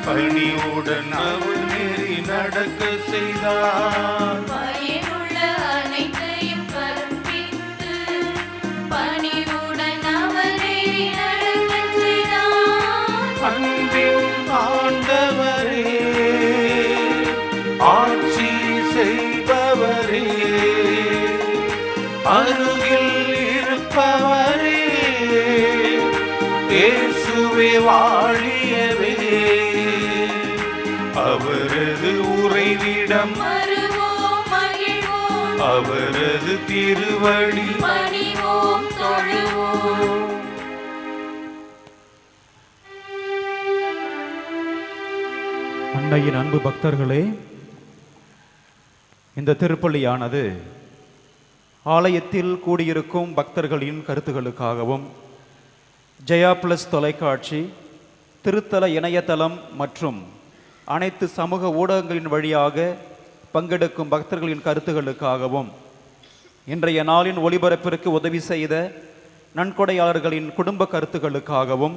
பணிவுடன் அவர் நெறி நடக்க செய்தார். பயனுள்ள அனைத்தையும் கற்பித்து பணிவுடன் அவர் நெறி நடக்க செய்தார். அன்பின் ஆண்டவரே, ஆட்சி செய்பவரே, அருகில் இருப்பவரே, இயேசுவே வாழியவே. அவரது உறைவிடம் வருவோம் மகிழ்வோம், அவரது திருவடி பணிவோம் தொழுவோம். அன்னையின் அன்பு பக்தர்களே, இந்த திருப்பலியானது ஆலயத்தில் கூடியிருக்கும் பக்தர்களின் கருத்துகளுக்காகவும் ஜெயா பிளஸ் தொலைக்காட்சி, திருத்தல இணையதளம் மற்றும் அனைத்து சமூக ஊடகங்களின் வழியாக பங்கெடுக்கும் பக்தர்களின் கருத்துகளுக்காகவும் இன்றைய நாளின் ஒளிபரப்பிற்கு உதவி செய்த நன்கொடையாளர்களின் குடும்ப கருத்துகளுக்காகவும்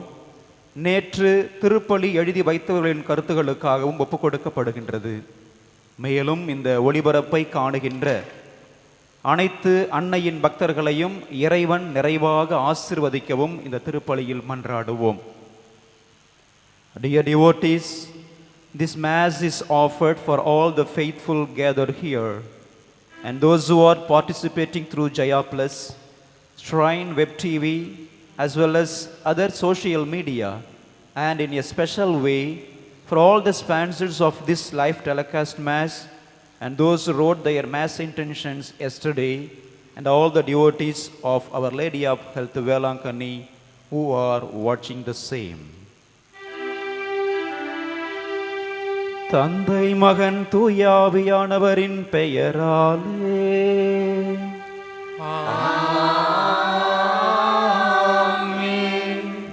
நேற்று திருப்பலி எழுதி வைத்தவர்களின் கருத்துகளுக்காகவும் ஒப்புக் கொடுக்கப்படுகின்றது. மேலும் இந்த ஒளிபரப்பை காணுகின்ற அனைத்து அன்னையின் பக்தர்களையும் இறைவன் நிறைவாக ஆசீர்வதிக்கவும் இந்த திருப்பலியில் மன்றாடுவோம். Dear devotees, this Mass is offered for all the faithful gathered here and those who are participating through Jaya Plus, Shrine Web TV, as well as other social media, and in a special way for all the sponsors of this live telecast Mass and those who wrote their Mass intentions yesterday, and all the devotees of Our Lady of Health Velankani who are watching the same. தந்தை மகன் தூயாவியானவரின் பெயராலே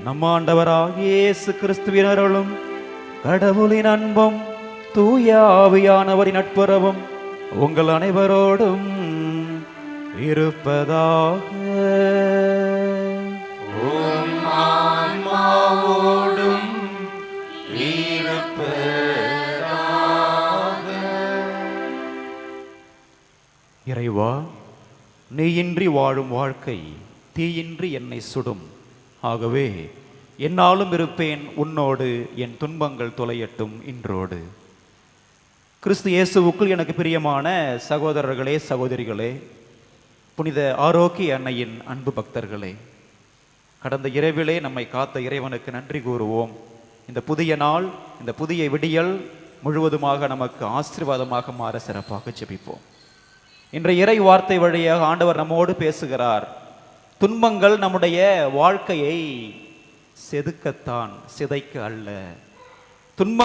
நம் ஆண்டவராகிய இயேசு கிறிஸ்துவின் அருளும் கடவுளின் அன்பும் தூயாவியானவரின் நட்புறவும் உங்கள் அனைவரோடும் இருப்பதாக. ஆன்மாவோடும் இருப்பதாக. இறைவா, நீயின்றி வாழும் வாழ்க்கை தீயின்றி என்னை சுடும். ஆகவே என்னாலும் இருப்பேன் உன்னோடு, என் துன்பங்கள் தொலையட்டும் இன்றோடு. கிறிஸ்து இயேசுவுக்குள் எனக்கு பிரியமான சகோதரர்களே, சகோதரிகளே, புனித ஆரோக்கிய அன்னையின் அன்பு பக்தர்களே, கடந்த இரவிலே நம்மை காத்த இறைவனுக்கு நன்றி கூறுவோம். இந்த புதிய நாள், இந்த புதிய விடியல் முழுவதுமாக நமக்கு ஆசீர்வாதமாக மாற சிறப்பாக ஜெபிப்போம். இன்றைய இறை வார்த்தை வழியாக ஆண்டவர் நம்மோடு பேசுகிறார். துன்பங்கள் நம்முடைய வாழ்க்கையை செதுக்கத்தான், சிதைக்க அல்ல. துன்பம்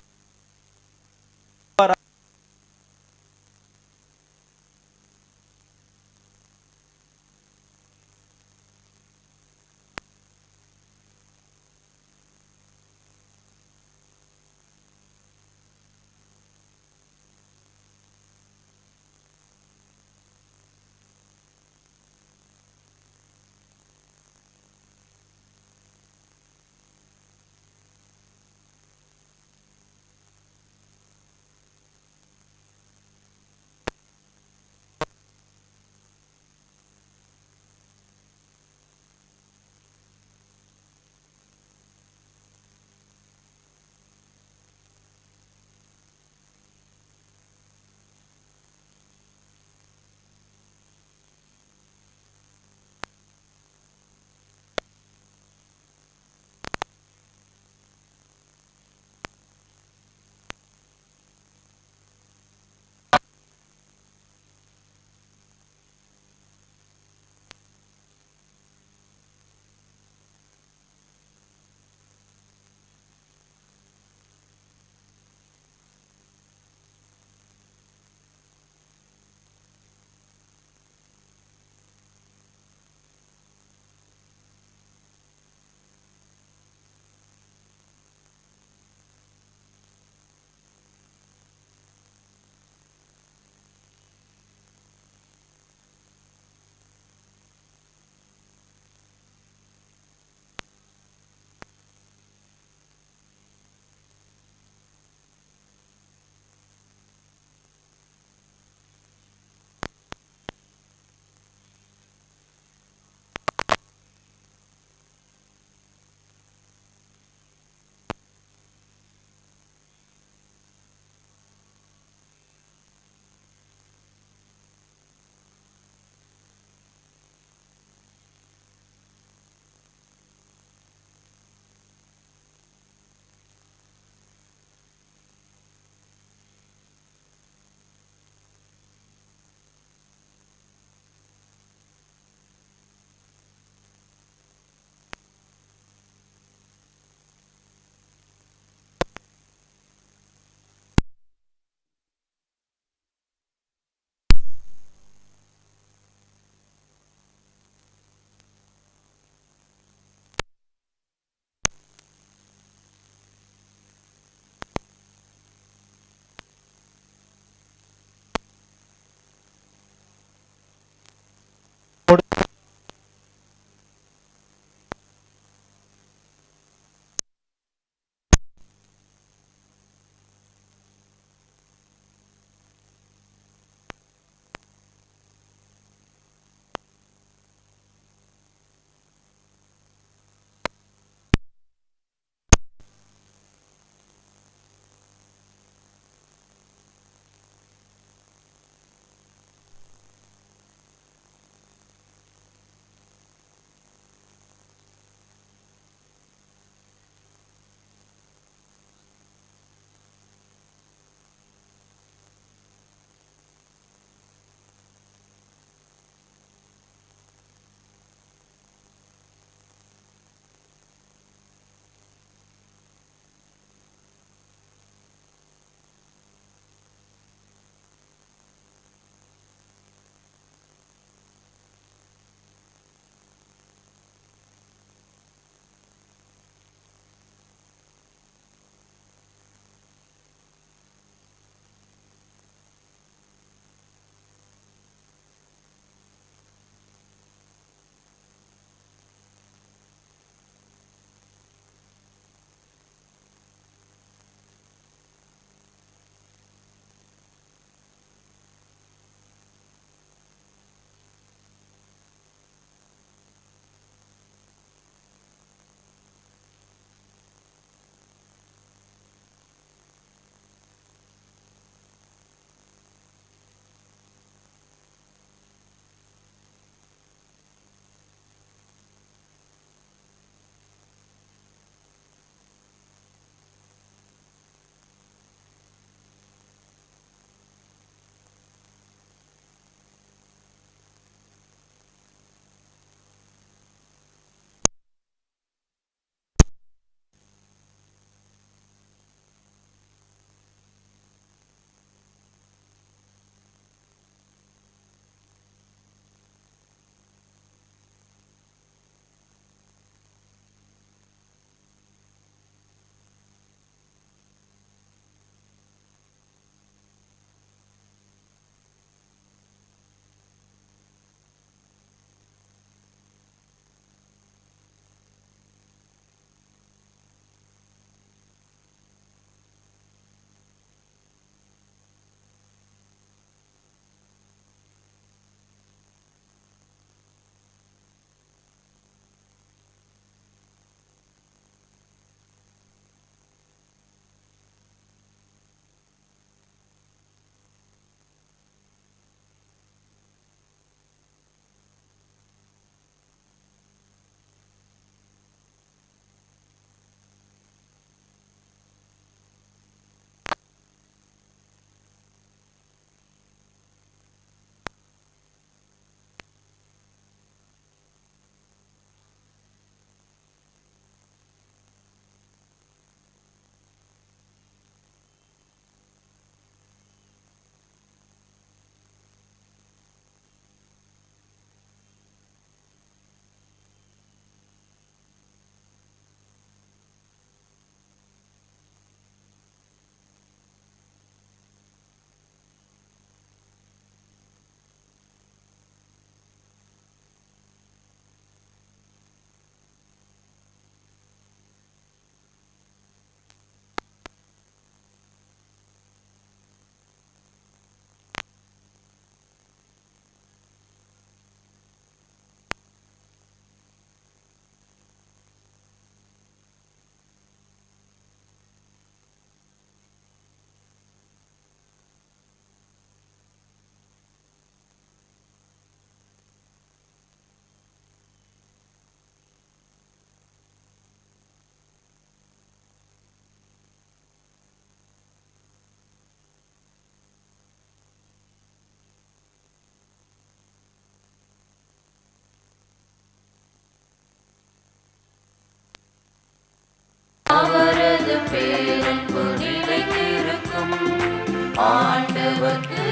ஆண்டவர்க்கு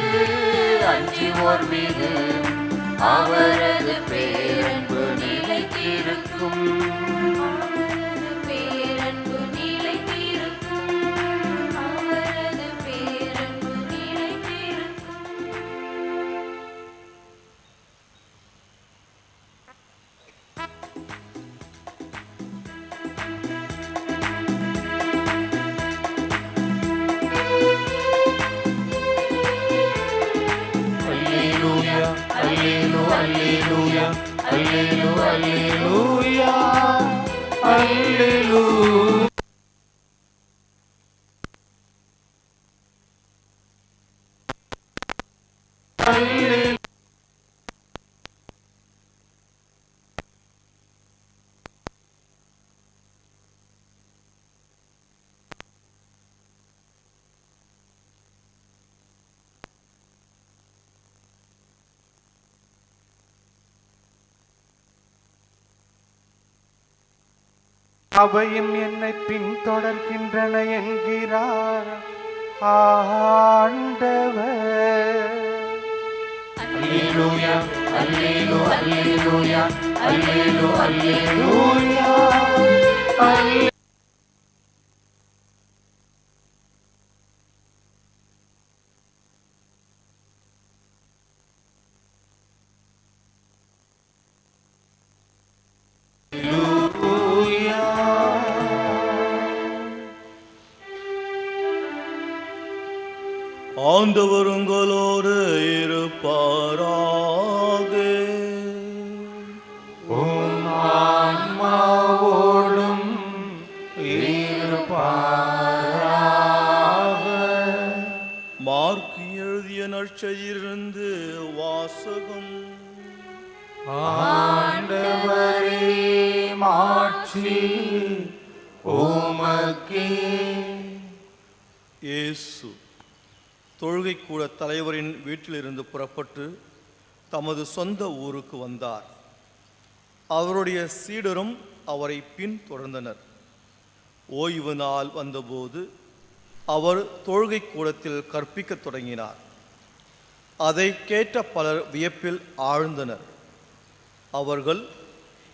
அஞ்சுவோர் மீது அவரது பேரன்பு நிலைத்திருக்கும். அவரது பேரன்பு நிலைத்திருக்கும். அவரது பேரன்பு நிலைத்திருக்கும். அல்லேலூயா அல்லேலூயா அல்லேலூயா அல்லேலூயா அல்லேலூயா. அவையும் என்னை பின்தொடர்கின்றன என்கிறார் ஆண்டவர். அல்லேலூயா அல்லேலூயா அல்லேலூயா அல்லேலூயா அல்லேலூயா அல்லேலூயா. ஆண்டவர் உங்களோடு இருப்பாராக. உம் ஆன்மாவோடும் இருப்பாராக. மார்க் எழுதிய நற்செய்தியிலிருந்து வாசகம். ஆண்டவரே மாட்சி உமக்கே. இயேசு தொழுகைக்கூட தலைவரின் வீட்டிலிருந்து புறப்பட்டு தமது சொந்த ஊருக்கு வந்தார். அவருடைய சீடரும் அவரை பின்தொடர்ந்தனர். ஓய்வு நாள் வந்தபோது அவர் தொழுகை கூடத்தில் கற்பிக்கத் தொடங்கினார். அதை கேட்ட பலர் வியப்பில் ஆழ்ந்தனர். அவர்கள்,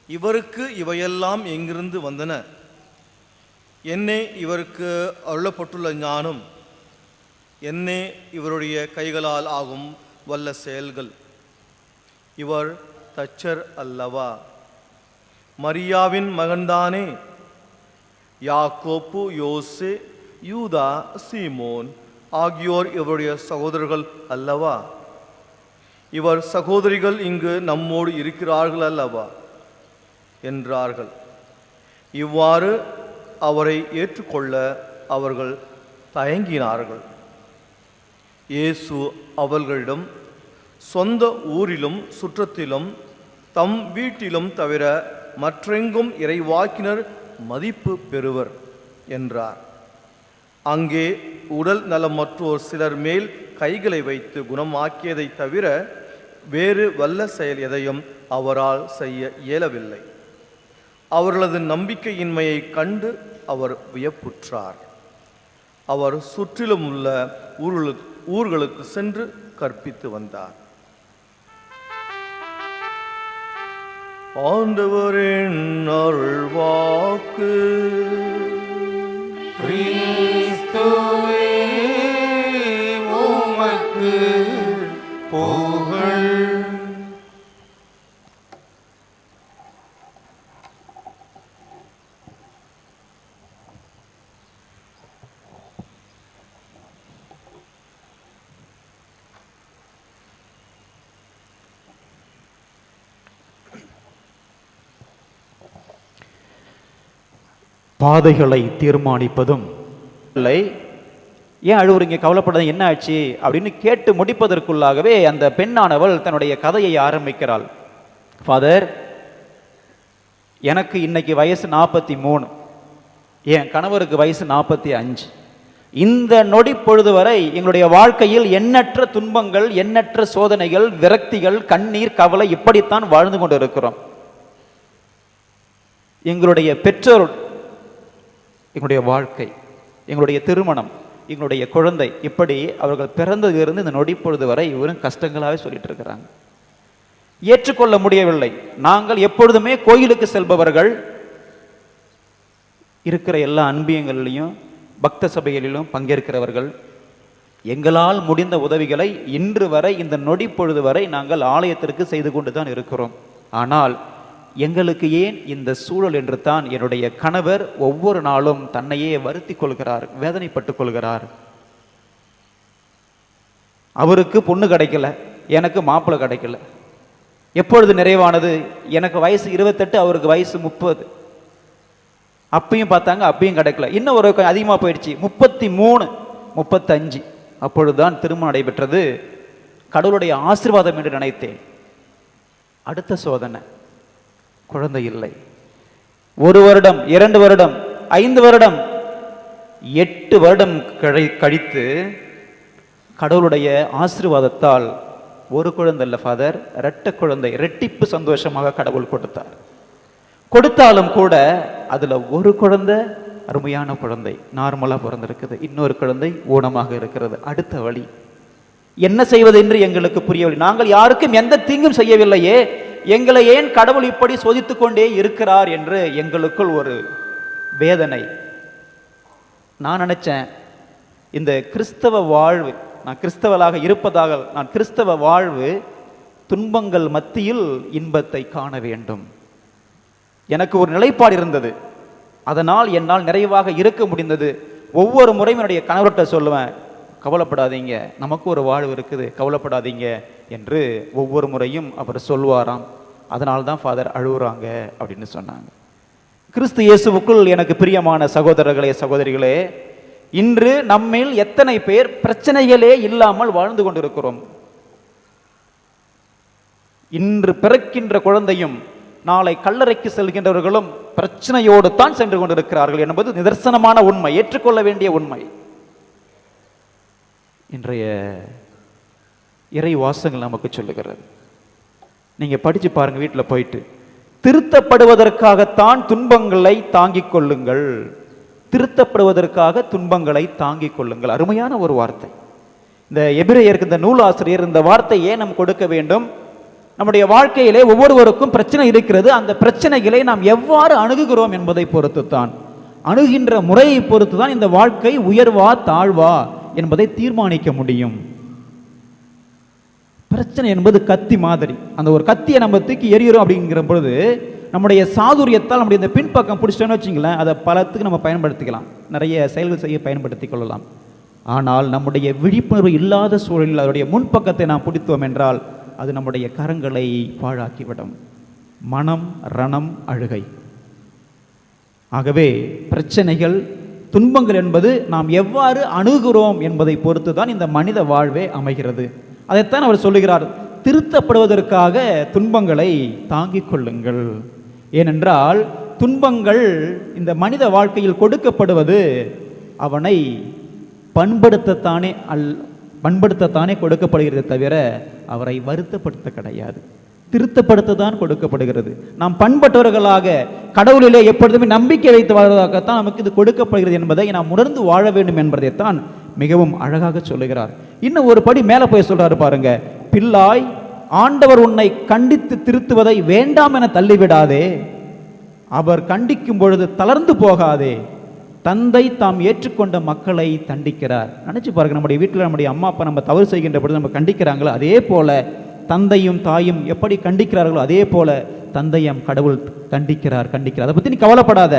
இவருக்கு இவையெல்லாம் எங்கிருந்து வந்தன? என்னே இவருக்கு அருளப்பட்டுள்ள ஞானம்? என்னே இவருடைய கைகளால் ஆகும் வல்ல செயல்கள்? இவர் தச்சர் அல்லவா? மரியாவின் மகன்தானே? யாக்கோப்பு, யோசே, யூதா, சீமோன் ஆகியோர் இவருடைய சகோதரர்கள் அல்லவா? இவர் சகோதரிகள் இங்கு நம்மோடு இருக்கிறார்கள் அல்லவா என்றார்கள். இவ்வாறு அவரை ஏற்றுக்கொள்ள அவர்கள் தயங்கினார்கள். இயேசு அவர்களிடம், சொந்த ஊரிலும் சுற்றத்திலும் தம் வீட்டிலும் தவிர மற்றெங்கும் இறைவாக்கினர் மதிப்பு பெறுவர் என்றார். அங்கே உடல் நலமற்றோர் சிலர் மேல் கைகளை வைத்து குணமாக்கியதை தவிர வேறு வல்ல செயல் எதையும் அவரால் செய்ய இயலவில்லை. அவர்களது நம்பிக்கையின்மையை கண்டு அவர் வியப்புற்றார். அவர் சுற்றிலும் உள்ள ஊர்களுக்கு சென்று கற்பித்து வந்தார். ஆண்டவரின் அருள்வாக்கு. கிறிஸ்துவே உமக்கு புகழ். பாதைகளை தீர்மானிப்பதும் இல்லை. ஏன் அழுவுறீங்க, கவலைப்படாத, என்ன ஆச்சு அப்படின்னு கேட்டு முடிப்பதற்குள்ளாகவே அந்த பெண்ணானவள் தன்னுடைய கதையை ஆரம்பிக்கிறாள். ஃபாதர், எனக்கு இன்னைக்கு வயசு 43, என் கணவருக்கு வயசு 45. இந்த நொடி பொழுது வரை எங்களுடைய வாழ்க்கையில் எண்ணற்ற துன்பங்கள், எண்ணற்ற சோதனைகள், விரக்திகள், கண்ணீர், கவலை, இப்படித்தான் வாழ்ந்து கொண்டு இருக்கிறோம். எங்களுடைய பெற்றோர், எங்களுடைய வாழ்க்கை, எங்களுடைய திருமணம், எங்களுடைய குழந்தை. இப்படி அவர்கள் பிறந்ததிலிருந்து இந்த நொடி பொழுது வரை இவரும் கஷ்டங்களாகவே சொல்லிட்டு இருக்கிறாங்க. ஏற்றுக்கொள்ள முடியவில்லை. நாங்கள் எப்பொழுதுமே கோயிலுக்கு செல்பவர்கள், இருக்கிற எல்லா அன்பியங்களிலையும் பக்த சபைகளிலும் பங்கேற்கிறவர்கள். எங்களால் முடிந்த உதவிகளை இன்று வரை இந்த நொடி பொழுது வரை நாங்கள் ஆலயத்திற்கு செய்து கொண்டு தான் இருக்கிறோம். ஆனால் எங்களுக்கு ஏன் இந்த சூழல் என்று தான் என்னுடைய கணவர் ஒவ்வொரு நாளும் தன்னையே வருத்தி கொள்கிறார், வேதனைப்பட்டுக் கொள்கிறார். அவருக்கு பொண்ணு கிடைக்கல, எனக்கு மாப்பிள்ளை கிடைக்கல. எப்பொழுது நிறைவானது? எனக்கு வயசு 28, அவருக்கு வயசு 30. அப்பையும் பார்த்தாங்க, அப்பையும் கிடைக்கல. இன்னும் ஒரு அதிகமாக போயிடுச்சு, 33, 35. அப்பொழுதுதான் திருமணம் நடைபெற்றது. கடவுளுடைய ஆசீர்வாதம் என்று நினைத்தேன். அடுத்த சோதனை, குழந்தை இல்லை. 1 வருடம், 2 வருடம், 5 வருடம், 8 வருடம் கழித்து கடவுளுடைய ஆசீர்வாதத்தால் ஒரு குழந்தை இல்லை ஃபாதர், 2 குழந்தை, ரெட்டிப்பு சந்தோஷமாக கடவுள் கொடுத்தார். கொடுத்தாலும் கூட அதுல ஒரு குழந்தை அருமையான குழந்தை, நார்மலா பிறந்திருக்குது. இன்னொரு குழந்தை ஊனமாக இருக்கிறது. அடுத்த வழி என்ன செய்வது என்று எங்களுக்கு புரியவில்லை. நாங்கள் யாருக்கும் எந்த தீங்கும் செய்யவில்லையே, எங்களை ஏன் கடவுள் இப்படி சோதித்துக் கொண்டே இருக்கிறார் என்று எங்களுக்குள் ஒரு வேதனை. நான் நினைச்சேன், இந்த கிறிஸ்தவ வாழ்வு, நான் கிறிஸ்தவளாக இருப்பதாக, நான் கிறிஸ்தவ வாழ்வு துன்பங்கள் மத்தியில் இன்பத்தை காண வேண்டும். எனக்கு ஒரு நிலைப்பாடு இருந்தது. அதனால் என்னால் நிறைவாக இருக்க முடிந்தது. ஒவ்வொரு முறையும் என்னுடைய கணவர்கிட்ட சொல்லுவேன், கவலைப்படாதீங்க, நமக்கு ஒரு வாழ்வு இருக்குது, கவலைப்படாதீங்க என்று ஒவ்வொரு முறையும் அவர் சொல்வாராம். அதனால்தான் ஃபாதர் அழுகுறாங்க அப்படின்னு சொன்னாங்க. கிறிஸ்து இயேசுவுக்குள் எனக்கு பிரியமான சகோதரர்களே, சகோதரிகளே, இன்று நம்மில் எத்தனை பேர் பிரச்சனைகளே இல்லாமல் வாழ்ந்து கொண்டிருக்கிறோம்? இன்று பிறக்கின்ற குழந்தையும் நாளை கல்லறைக்கு செல்கின்றவர்களும் பிரச்சனையோடு தான் சென்று கொண்டிருக்கிறார்கள் என்பது நிதர்சனமான உண்மை, ஏற்றுக்கொள்ள வேண்டிய உண்மை. இன்றைய இறை வாசகங்கள் நமக்கு சொல்லுகிறது. நீங்க படிச்சு பாருங்க வீட்டில் போயிட்டு. திருத்தப்படுவதற்காகத்தான் துன்பங்களை தாங்கிக் கொள்ளுங்கள், திருத்தப்படுவதற்காக துன்பங்களை தாங்கிக் கொள்ளுங்கள். அருமையான ஒரு வார்த்தை. இந்த எபிரேயருக்கு இந்த நூலாசிரியர் இந்த வார்த்தையை நாம் கொடுக்க வேண்டும். நம்முடைய வாழ்க்கையிலே ஒவ்வொருவருக்கும் பிரச்சனை இருக்கிறது. அந்த பிரச்சனைகளை நாம் எவ்வாறு அணுகுகிறோம் என்பதை பொறுத்து தான், அணுகின்ற முறையை பொறுத்து தான் இந்த வாழ்க்கை உயர்வா தாழ்வா என்பதை தீர்மானிக்க முடியும். பிரச்சனை என்பது கத்தி மாதிரி. அந்த ஒரு கத்தியை நம்ம தூக்கி எறிகிறோம் அப்படிங்கிற பொழுது நம்முடைய சாதுரியத்தால் நம்முடைய இந்த பின்பக்கம் பிடிச்சிட்டோன்னு வச்சுங்களேன், அதை பலத்துக்கு நம்ம பயன்படுத்திக்கலாம், நிறைய செயல்கள் செய்ய பயன்படுத்தி கொள்ளலாம். ஆனால் நம்முடைய விழிப்புணர்வு இல்லாத சூழலில் அதனுடைய முன்பக்கத்தை நாம் பிடித்தோம் என்றால் அது நம்முடைய கரங்களை பாழாக்கிவிடும். மனம், ரணம், அழுகை. ஆகவே பிரச்சனைகள், துன்பங்கள் என்பது நாம் எவ்வாறு அணுகுகிறோம் என்பதை பொறுத்து தான் இந்த மனித வாழ்வே அமைகிறது. அதைத்தான் அவர் சொல்லுகிறார், திருத்தப்படுவதற்காக துன்பங்களை தாங்கிக் கொள்ளுங்கள். ஏனென்றால் துன்பங்கள் இந்த மனித வாழ்க்கையில் கொடுக்கப்படுவது அவனை பண்படுத்தத்தானே கொடுக்கப்படுகிறது தவிர அவரை வருத்தப்படுத்த கிடையாது. திருத்தப்படுத்தத்தான் கொடுக்கப்படுகிறது. நாம் பண்பட்டவர்களாக கடவுளிலே எப்பொழுதுமே நம்பிக்கை வைத்து வாழ்வதாகத்தான் நமக்கு இது கொடுக்கப்படுகிறது என்பதை நாம் உணர்ந்து வாழ வேண்டும் என்பதைத்தான் மிகவும் அழகாக சொல்லுகிறார். இன்னும் ஒரு படி மேலே போய் சொல்றாரு பாருங்க, பிள்ளாய், ஆண்டவர் உன்னை கண்டித்து திருத்துவதை வேண்டாம் என தள்ளிவிடாதே, அவர் கண்டிக்கும் பொழுது தளர்ந்து போகாதே, தந்தை தாம் ஏற்றுக்கொண்ட மக்களை தண்டிக்கிறார். நினைச்சு பாருங்க, நம்முடைய வீட்டில் நம்முடைய அம்மா அப்பா நம்ம தவறு செய்கின்ற பொழுது நம்ம கண்டிக்கிறாங்களோ அதே போல தந்தையும் தாயும் எப்படி கண்டிக்கிறார்களோ அதே போல தந்தையும் கடவுள் கண்டிக்கிறார். அதை பற்றி நீ கவலைப்படாத.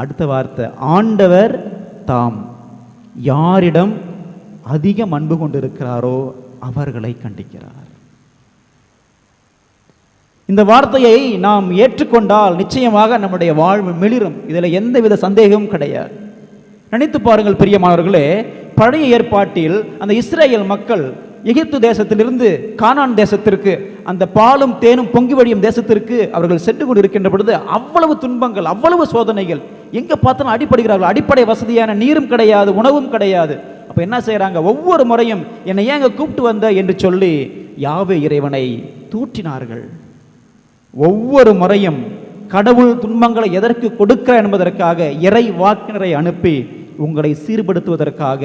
அடுத்த வார்த்தை, ஆண்டவர் தாம் யாரிடம் அதிகம் அன்பு கொண்டிருக்கிறாரோ அவர்களை கண்டிக்கிறார். இந்த வார்த்தையை நாம் ஏற்றுக்கொண்டால் நிச்சயமாக நம்முடைய வாழ்வு மிளிரும். இதில் எந்தவித சந்தேகமும் கிடையாது. நினைத்து பாருங்கள் பிரியமானவர்களே, பழைய ஏற்பாட்டில் அந்த இஸ்ரேல் மக்கள் எகிப்து தேசத்திலிருந்து கானான் தேசத்திற்கு, அந்த பாலும் தேனும் பொங்கி வழியும் தேசத்திற்கு அவர்கள் சென்று கொண்டிருக்கின்ற பொழுது அவ்வளவு துன்பங்கள், அவ்வளவு சோதனைகள். எங்க பார்த்தாலும் அடிப்படுகிறார்கள். அடிப்படை வசதியான நீரும் கிடையாது, உணவும் கிடையாது. அப்ப என்ன செய்யறாங்க? ஒவ்வொரு முறையும் என்னை ஏங்க கூப்பிட்டு வந்த என்று சொல்லி யாவே இறைவனை தூற்றினார்கள். ஒவ்வொரு முறையும் கடவுள் துன்பங்களை எதற்கு கொடுக்க என்பதற்காக இறை வாக்கினரை அனுப்பி உங்களை சீர்படுத்துவதற்காக,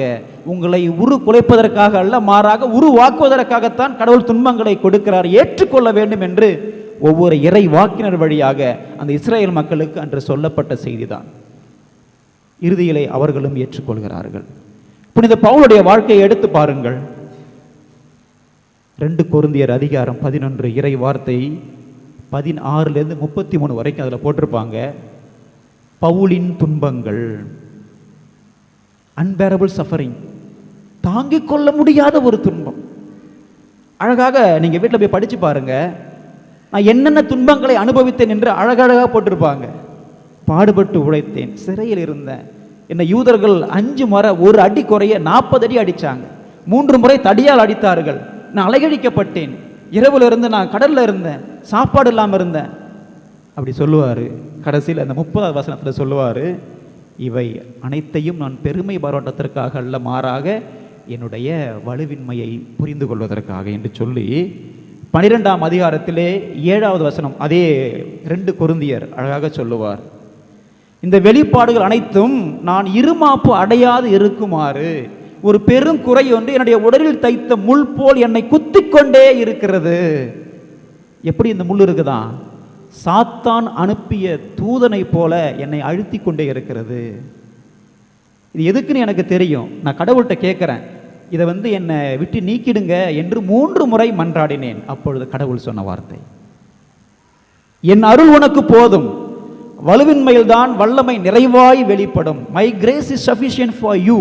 உங்களை குலைப்பதற்காக அல்ல, மாறாக உருவாக்குவதற்காகத்தான் கடவுள் துன்பங்களை கொடுக்கிறார், ஏற்றுக்கொள்ள வேண்டும் என்று ஒவ்வொரு இறை வாக்கினர் வழியாக அந்த இஸ்ரேல் மக்களுக்கு அன்று சொல்லப்பட்ட செய்திதான். இறுதியிலே அவர்களும் ஏற்றுக்கொள்கிறார்கள். புனித பவுலுடைய வாழ்க்கையை எடுத்து பாருங்கள். 2 கொரிந்தியர் அதிகாரம் 11 இறை வார்த்தை 16 33 வரைக்கும் அதில் போட்டிருப்பாங்க. பவுலின் துன்பங்கள், அன்பேரபிள் சஃபரிங், தாங்கிக் கொள்ள முடியாத ஒரு துன்பம். அழகாக நீங்கள் வீட்டில் போய் படித்து பாருங்க. நான் என்னென்ன துன்பங்களை அனுபவித்தேன் என்று அழகழகாக போட்டிருப்பாங்க. பாடுபட்டு உழைத்தேன், சிறையில் இருந்தேன், என்னை யூதர்கள் 5 முறை ஒரு அடி குறைய 40 அடி அடித்தாங்க, 3 முறை தடியால் அடித்தார்கள், நான் அலைகழிக்கப்பட்டேன், இரவுல இருந்து நான் கடல்ல இருந்தேன், சாப்பாடு இல்லாமல் இருந்தேன் அப்படி சொல்லுவார். கடைசியில் அந்த 30வது வசனத்தில் சொல்லுவார், இவை அனைத்தையும் நான் பெருமை பாராட்டத்திற்காக அல்ல, மாறாக என்னுடைய வலுவின்மையை புரிந்து கொள்வதற்காக என்று சொல்லி 12ஆம் அதிகாரத்திலே 7வது வசனம் அதே 2 கொரிந்தியர் அழகாக சொல்லுவார். இந்த வெளிப்பாடுகள் அனைத்தும் நான் இருமாப்பு அடையாது இருக்குமாறு ஒரு பெரும் குறை ஒன்று என்னுடைய உடலில் தைத்த முள் போல் என்னை குத்திக்கொண்டே இருக்கிறது. எப்படி இந்த முள் இருக்குதான்? சாத்தான் அனுப்பிய தூதனை போல என்னை அழுத்தி கொண்டே இருக்கிறது. இது எதுக்குன்னு எனக்கு தெரியும். நான் கடவுள்கிட்ட கேட்குறேன், இதை என்னை விட்டு நீக்கிடுங்க என்று 3 முறை மன்றாடினேன். அப்பொழுது கடவுள் சொன்ன வார்த்தை, என் அருள் உனக்கு போதும், வலுவின்மையில் தான் வல்லமை நிறைவாய் வெளிப்படும், my grace is sufficient for you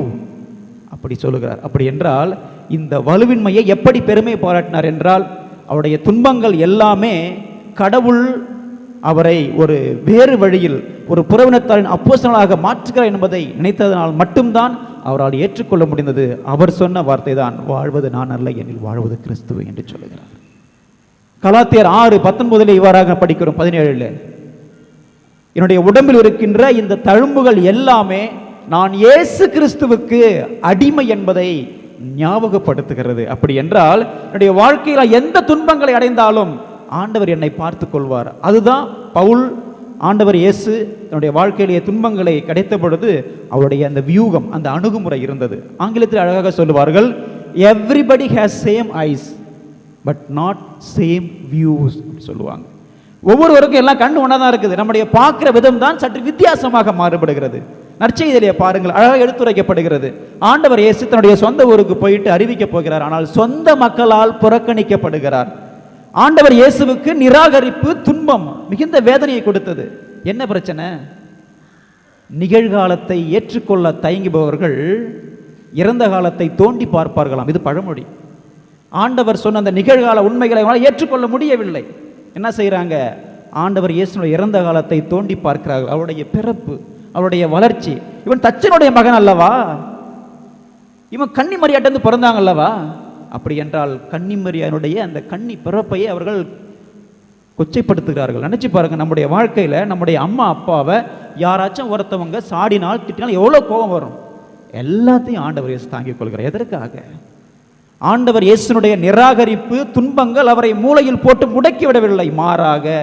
அப்படி சொல்லுகிறார். அப்படி என்றால் இந்த வலுவின்மையை எப்படி பெருமை பாராட்டினார் என்றால், அவருடைய துன்பங்கள் எல்லாமே கடவுள் அவரை ஒரு வேறு வழியில் ஒரு புறவினத்தாரின் அப்போஸ்தலனாக மாற்றுகிறார் என்பதை நினைத்ததனால் மட்டும்தான் அவரால் ஏற்றுக்கொள்ள முடிந்தது. அவர் சொன்ன வார்த்தை தான், வாழ்வது நான் அல்ல, என்னில் வாழ்வது கிறிஸ்துவ என்று சொல்லுகிறார். கலாத்தியர் 6:19 இவ்வாறாக படிக்கிறோம். 17 என்னுடைய உடம்பில் இருக்கின்ற இந்த தழும்புகள் எல்லாமே நான் இயேசு கிறிஸ்துவுக்கு அடிமை என்பதை ஞாபகப்படுத்துகிறது. அப்படி என்றால் என்னுடைய வாழ்க்கையில் எந்த துன்பங்களை அடைந்தாலும் ஆண்டவர் என்னை பார்த்து கொள்வார். அதுதான் பவுல், ஆண்டவர் இயேசு தன்னுடைய வாழ்க்கையிலேயே துன்பங்களை கிடைத்த பொழுது அவருடைய அந்த வியூகம், அந்த அணுகுமுறை இருந்தது. ஆங்கிலத்தில் அழகாக சொல்லுவார்கள், everybody has same eyes but not same views சொல்லுவாங்க. ஒவ்வொருவருக்கும் எல்லாம் கண்ணு ஒன்றா தான் இருக்குது, நம்முடைய பார்க்கிற விதம் தான் சற்று வித்தியாசமாக மாறுபடுகிறது. நற்செய்தியிலே பாருங்கள், அழகாக எடுத்துரைக்கப்படுகிறது. ஆண்டவர் இயேசு தன்னுடைய சொந்த ஊருக்கு போயிட்டு அறிவிக்கப் போகிறார், ஆனால் சொந்த மக்களால் புறக்கணிக்கப்படுகிறார். ஆண்டவர் இயேசுவுக்கு நிராகரிப்பு, துன்பம், மிகுந்த வேதனையை கொடுத்தது. என்ன பிரச்சனை? நிகழ்காலத்தை ஏற்றுக்கொள்ள தயங்குபவர்கள் இறந்த காலத்தை தோண்டி பார்ப்பார்களாம். இது பழமொழி. ஆண்டவர் சொன்ன அந்த நிகழ்கால உண்மைகளை ஏற்றுக்கொள்ள முடியவில்லை. என்ன செய்கிறாங்க? ஆண்டவர் இயேசுனுடைய இறந்த காலத்தை தோண்டி பார்க்கிறார்கள். அவருடைய பிறப்பு, அவருடைய வளர்ச்சி, இவன் தச்சனுடைய மகன் அல்லவா, இவன் கன்னி மரியாட்டிலிருந்து பிறந்தாங்க அல்லவா. அப்படி என்றால் கன்னிமரியானுடைய அந்த கன்னி பிறப்பையே அவர்கள் கொச்சைப்படுத்துகிறார்கள். நினைச்சு பாருங்க, நம்முடைய வாழ்க்கையில நம்முடைய அம்மா அப்பாவை யாராச்சும் ஒருத்தவங்க சாடினால் திட்டினால் எவ்வளவு கோபம் வரும். எல்லாத்தையும் ஆண்டவர் இயேசு தாங்கிக் கொள்கிறார். எதற்காக? ஆண்டவர் இயேசுனுடைய நிராகரிப்பு, துன்பங்கள் அவரை மூளையில் போட்டு முடக்கி விடவில்லை, மாறாக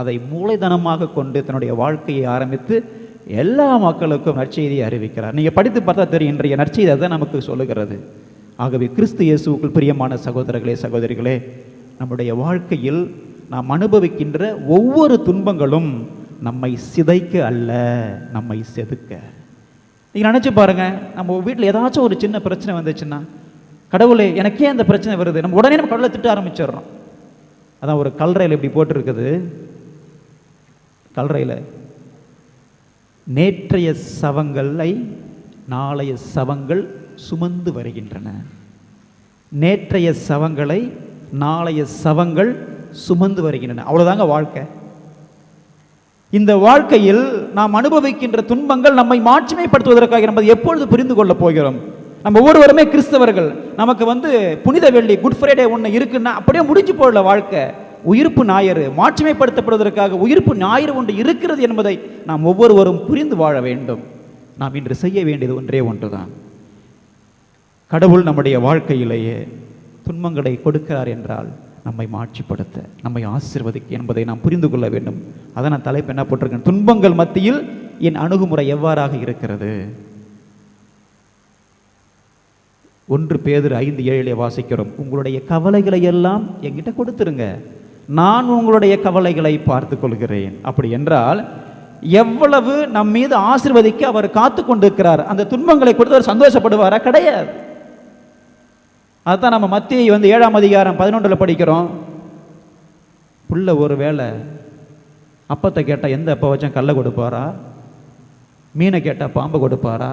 அதை மூளைதனமாக கொண்டு தன்னுடைய வாழ்க்கையை ஆரம்பித்து எல்லா மக்களுக்கும் நற்செய்தியை அறிவிக்கிறார். நீங்க படித்து பார்த்தா தெரியும், இன்றைய நற்செய்தி தான் நமக்கு சொல்லுகிறது. ஆகவே கிறிஸ்து இயேசுவுக்குள் பிரியமான சகோதரர்களே, சகோதரிகளே, நம்முடைய வாழ்க்கையில் நாம் அனுபவிக்கின்ற ஒவ்வொரு துன்பங்களும் நம்மை சிதைக்க அல்ல, நம்மை செதுக்க. நீங்கள் நினச்சி பாருங்க, நம்ம வீட்டில் ஏதாச்சும் ஒரு சின்ன பிரச்சனை வந்துச்சுன்னா, கடவுளே எனக்கே அந்த பிரச்சனை வருது, நம்ம உடனே நம்ம கடவுளை திட்ட ஆரம்பிச்சிடுறோம். அதான் ஒரு கல்றையில் இப்படி போட்டிருக்குது, கல்றையில் நேற்றைய சவங்களை நாளைய சவங்கள் சுமந்து வருகின்றன. நேற்றைய சவங்களை நாளைய சவங்கள் சுமந்து வருகின்றன. அவ்வளவுதாங்க வாழ்க்கை. இந்த வாழ்க்கையில் நாம் அனுபவிக்கின்ற துன்பங்கள் நம்மை மாட்சிமைப்படுத்துவதற்காக என்பதை எப்பொழுது புரிந்து கொள்ள போகிறோம்? நம்ம ஒவ்வொருவருமே கிறிஸ்தவர்கள். நமக்கு புனித வெள்ளி, குட் ஃப்ரைடே ஒன்று இருக்குன்னா அப்படியே முடிஞ்சு போடல வாழ்க்கை. உயிர்ப்பு ஞாயிறு மாட்சிமைப்படுத்தப்படுவதற்காக உயிர்ப்பு ஞாயிறு ஒன்று இருக்கிறது என்பதை நாம் ஒவ்வொருவரும் புரிந்து வாழ வேண்டும். நாம் இன்று செய்ய வேண்டியது ஒன்றே ஒன்றுதான். கடவுள் நம்முடைய வாழ்க்கையிலேயே துன்பங்களை கொடுக்கிறார் என்றால் நம்மை மாட்சிப்படுத்த, நம்மை ஆசீர்வதிக்க என்பதை நாம் புரிந்து கொள்ள வேண்டும். அதை நான் தலைப்பு என்ன போட்டிருக்கேன்? துன்பங்கள் மத்தியில் என் அணுகுமுறை எவ்வாறாக இருக்கிறது? 1 பேதுரு 5:7 வாசிக்கிறோம், உங்களுடைய கவலைகளை எல்லாம் என்கிட்ட கொடுத்துருங்க, நான் உங்களுடைய கவலைகளை பார்த்து கொள்கிறேன். அப்படி என்றால் எவ்வளவு நம் மீது ஆசீர்வதிக்க அவர் காத்து கொண்டிருக்கிறார். அந்த துன்பங்களை கொடுத்து அவர் சந்தோஷப்படுவாரா? கிடையாது. அதுதான் நம்ம மத்திய 7ஆம் அதிகாரம் 11 படிக்கிறோம். புள்ள ஒரு வேளை அப்பத்தை கேட்டால் எந்த அப்பா வச்சா கல்லை கொடுப்பாரா? மீனை கேட்டால் பாம்பை கொடுப்பாரா?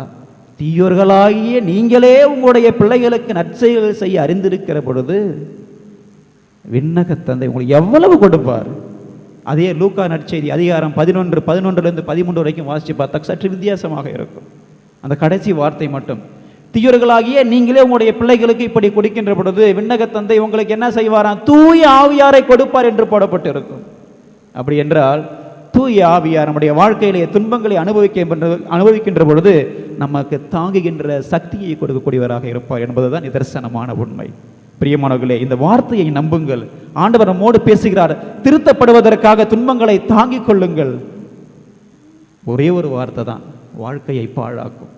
தீயோர்களாகிய நீங்களே உங்களுடைய பிள்ளைகளுக்கு நற்செயல்கள் செய்ய அறிந்திருக்கிற பொழுது விண்ணக தந்தை உங்களுக்கு எவ்வளவு கொடுப்பார்? அதே லூக்கா நற்செய்தி அதிகாரம் 11:11 13 வரைக்கும் வாசித்து பார்த்தா சற்று வித்தியாசமாக இருக்கும். அந்த கடைசி வார்த்தை மட்டும், தீயோர்களாகிய நீங்களே உங்களுடைய பிள்ளைகளுக்கு இப்படி கொடுக்கின்ற பொழுது விண்ணக தந்தை உங்களுக்கு என்ன செய்வாராம்? தூய ஆவியாரை கொடுப்பார் என்று போடப்பட்டு இருக்கும். அப்படி என்றால் தூய ஆவியார் நம்முடைய வாழ்க்கையிலே துன்பங்களை அனுபவிக்கின்ற பொழுது நமக்கு தாங்குகின்ற சக்தியை கொடுக்கக்கூடியவராக இருப்பார் என்பதுதான் நிதர்சனமான உண்மை. பிரியமானவர்களே, இந்த வார்த்தையை நம்புங்கள். ஆண்டவர் நம்மோடு பேசுகிறார். திருத்தப்படுவதற்காக துன்பங்களை தாங்கிக் கொள்ளுங்கள். ஒரே ஒரு வார்த்தை தான் வாழ்க்கையை பாழாக்கும்.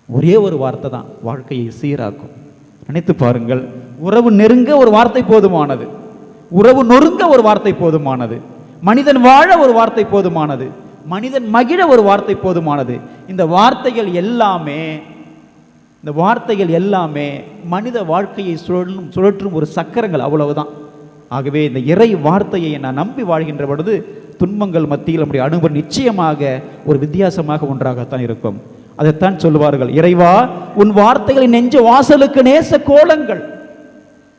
ஒரே ஒரு வார்த்தை தான் வாழ்க்கையை சீராக்கும். நினைத்து பாருங்கள், உறவு நெருங்க ஒரு வார்த்தை போதுமானது, உறவு நொறுங்க ஒரு வார்த்தை போதுமானது, மனிதன் வாழ ஒரு வார்த்தை போதுமானது, மனிதன் மகிழ ஒரு வார்த்தை போதுமானது. இந்த வார்த்தைகள் எல்லாமே மனித வாழ்க்கையை சுழற்றும் ஒரு சக்கரங்கள், அவ்வளவுதான். ஆகவே இந்த இறை வார்த்தையை நான் நம்பி வாழ்கின்ற பொழுது துன்பங்கள் மத்தியில் நம்முடைய அனுபவம் நிச்சயமாக ஒரு வித்தியாசமாக ஒன்றாகத்தான் இருக்கும். அதைத்தான் சொல்லுவார்கள், இறைவா உன் வார்த்தைகளின் நெஞ்ச வாசலுக்கு நேச கோலங்கள்,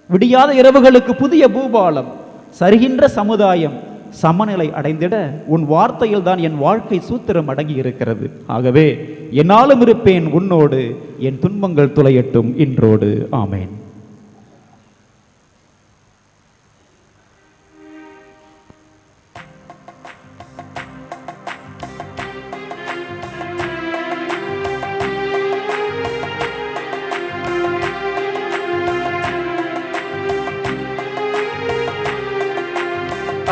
விடியாத இரவுகளுக்கு புதிய பூபாலம், சரிகின்ற சமுதாயம் சமநிலை அடைந்திட உன் வார்த்தையில் தான் என் வாழ்க்கை சூத்திரம் அடங்கி இருக்கிறது. ஆகவே என்னாலும் இருப்பேன் உன்னோடு, என் துன்பங்கள் துளையட்டும் இன்றோடு. ஆமேன்.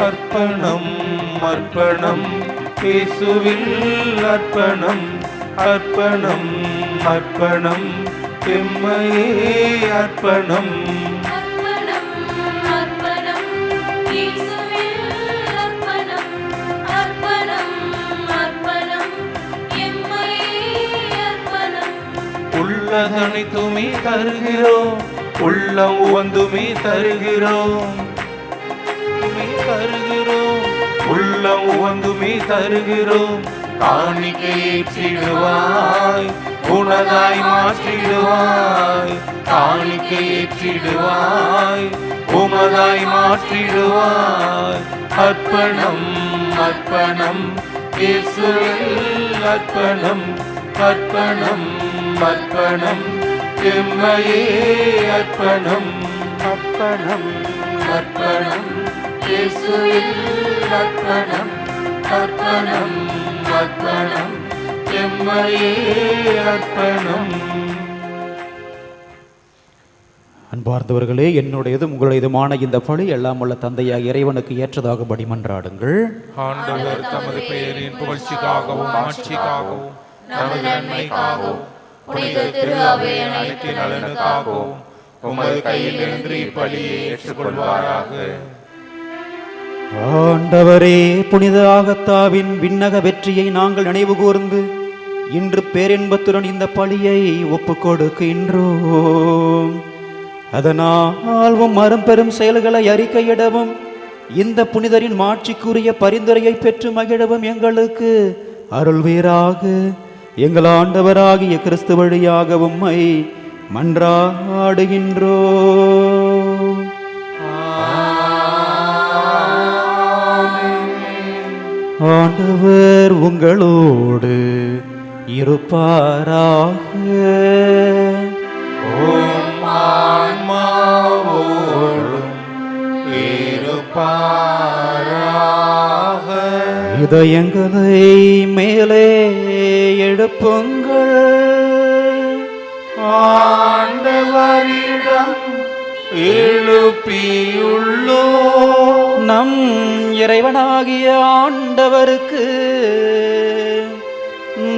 அர்ப்பணம் அர்ப்பணம் இயேசுவில் அர்ப்பணம், அர்ப்பணம் அர்ப்பணம் எம்மையே அர்ப்பணம். அர்ப்பணம் அர்ப்பணம் இயேசுவில் அர்ப்பணம், அர்ப்பணம் அர்ப்பணம் எம்மையே அர்ப்பணம். உள்ளதனைத்துமே தருகிறோம், உள்ளம் உவந்துமே தருகிறோம், உள்ளம் உவந்துமே தருகிறோம். காணிக்கை ஏற்றிடுவாய், உனதாய் மாற்றிடுவாய், காணிக்கை ஏற்றிடுவாய், உமதாய் மாற்றிடுவாய். அர்ப்பணம் அர்ப்பணம் இயேசுவில் அர்ப்பணம், அர்ப்பணம் அர்ப்பணம் எம்மையே அர்ப்பணம். அர்ப்பணம் அர்ப்பணம் இயேசுவில் அர்ப்பணம், அர்ப்பணம் அர்ப்பணம் எம்மையே அர்ப்பணம். அன்பார்ந்தவர்களே, என்னுடையதும் உங்களுடையதுமான இந்த பலி எல்லாம் உள்ள தந்தையாக இறைவனுக்கு ஏற்றதாகும்படி மன்றாடுங்கள். ஆண்டவர் தமது பெயரின் புகழ்ச்சிக்காகவும் ஆட்சிக்காகவும் நமது நன்மைக்காகவும் புனித திரு அவையின் அனைத்து நலனுக்காகவும் உமது கையில் இருந்து இப்பலியை ஏற்றுக்கொள்வாராக. ஆண்டவரே, புனித ஆகத்தாவின் விண்ணக வெற்றியை நாங்கள் நினைவு கூர்ந்து இன்று பேரின்பத்துடன் இந்த பலியை ஒப்புக் கொடுக்கின்றோம். அதனால் அரும்பெரும் செயல்களை அறிக்கையிடவும் இந்த புனிதரின் மாட்சிக்குரிய பரிந்துரையை பெற்று மகிழவும் எங்களுக்கு அருள்வீராக. எங்கள் ஆண்டவராகிய கிறிஸ்து வழியாக உம்மை மன்றாடுகின்றோம். ஆண்டவர் உங்களோடு இருப்பாராக. உம் ஆன்மாவோடும் இருப்பாராக. இதயங்களை மேலே எழுப்புங்கள். ஆண்டவரிடம் எழுப்பியுள்ளோ. நம் இறைவனாகிய ஆண்டவருக்கு